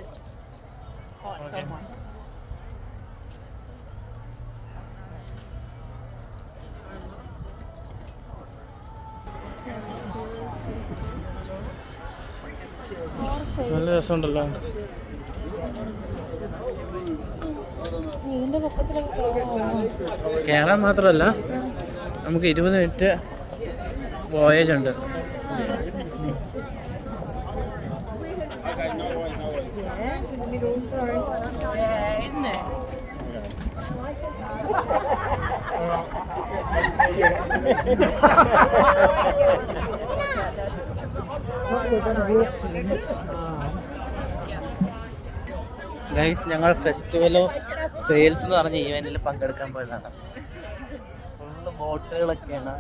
always fight someone. നല്ല രസമുണ്ടല്ലോ. കയറാൻ മാത്രമല്ല നമുക്ക് 20 മിനിറ്റ് വോയേജ് ഉണ്ട്. ഗൈസ്, ഞങ്ങൾ ഫെസ്റ്റിവൽ ഓഫ് സെയിൽസ് എന്ന് പറഞ്ഞ ഈവെന്റിൽ പങ്കെടുക്കാൻ പോയതാണ്. ഫുള്ള് ബോട്ടുകളൊക്കെയാണ്.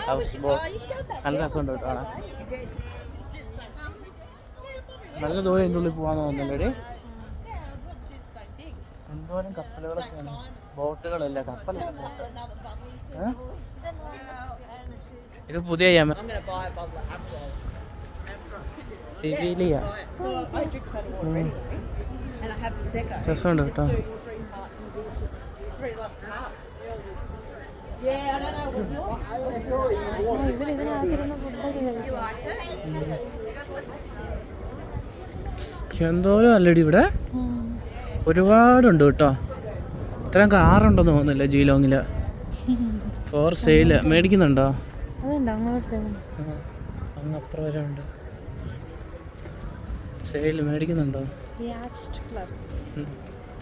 ഹൗസ് ബോട്ട് നല്ല രസമുണ്ട് കേട്ടോ കാണാൻ. നല്ല ദൂരം ഇതിൻ്റെ ഉള്ളിൽ പോകാൻ തോന്നുന്നില്ലേ? എന്തോരം കപ്പലുകളൊക്കെയാണ്. ബോട്ടുകളല്ല, കപ്പലല്ല. ഇത് പുതിയ സിവിലിയ രസമുണ്ട് കേട്ടോ. എന്തോരം അല്ലടി ഇവിടെ, ഒരുപാടുണ്ട് കേട്ടോ. ഇത്രയും കാറുണ്ടെന്ന് തോന്നുന്നില്ല ജീലോങ്ങില്. Four sale മേടിക്കുന്നുണ്ടോ? അങ്ങപ്പുറം വരെ ഉണ്ട്. സെയില് മേടിക്കുന്നുണ്ടോ?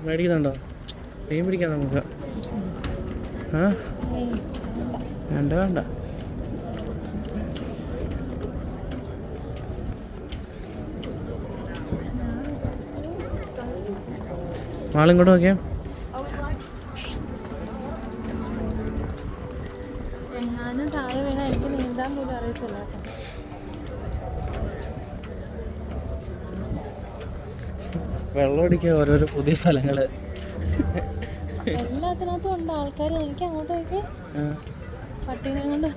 മേടിക്കുന്നുണ്ടോ? മീൻ പിടിക്കാം നമുക്ക്. വേണ്ട വേണ്ട. ആളിങ്ങോട്ട് നോക്കിയാ. വെള്ളം അടിക്കുക ഓരോരോ പുതിയ സ്ഥലങ്ങള്. എല്ലാത്തിനകത്തും ഉണ്ട് ആൾക്കാർ. എനിക്ക് അങ്ങോട്ട് നോക്കി പട്ടീനെ കൊണ്ട്.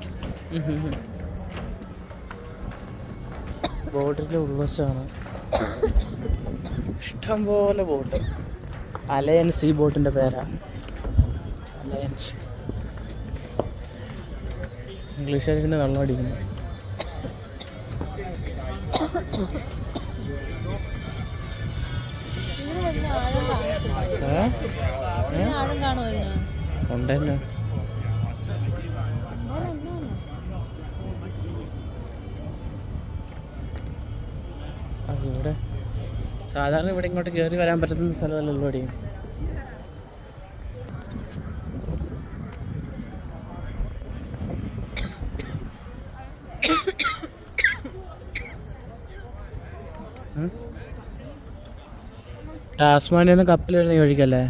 ബോട്ടിന്റെ ഉൾവശമാണ്. ഇഷ്ടംപോലെ ബോട്ട്. അലയൻസ് ഈ ബോട്ടിന്റെ പേരാണ്. അലയൻസ്. ഇംഗ്ലീഷുകാരിന്റെ വെള്ളം അടിക്കുന്നു. ഉണ്ടല്ലോ. ഇവിടെ സാധാരണ ഇവിടെ ഇങ്ങോട്ട് കയറി വരാൻ പറ്റുന്ന സ്ഥലമല്ലല്ലോ ഇവിടെ. ടാസ്മാനിയിൽ നിന്ന് കപ്പൽ വരുന്ന വഴിക്കല്ലേ?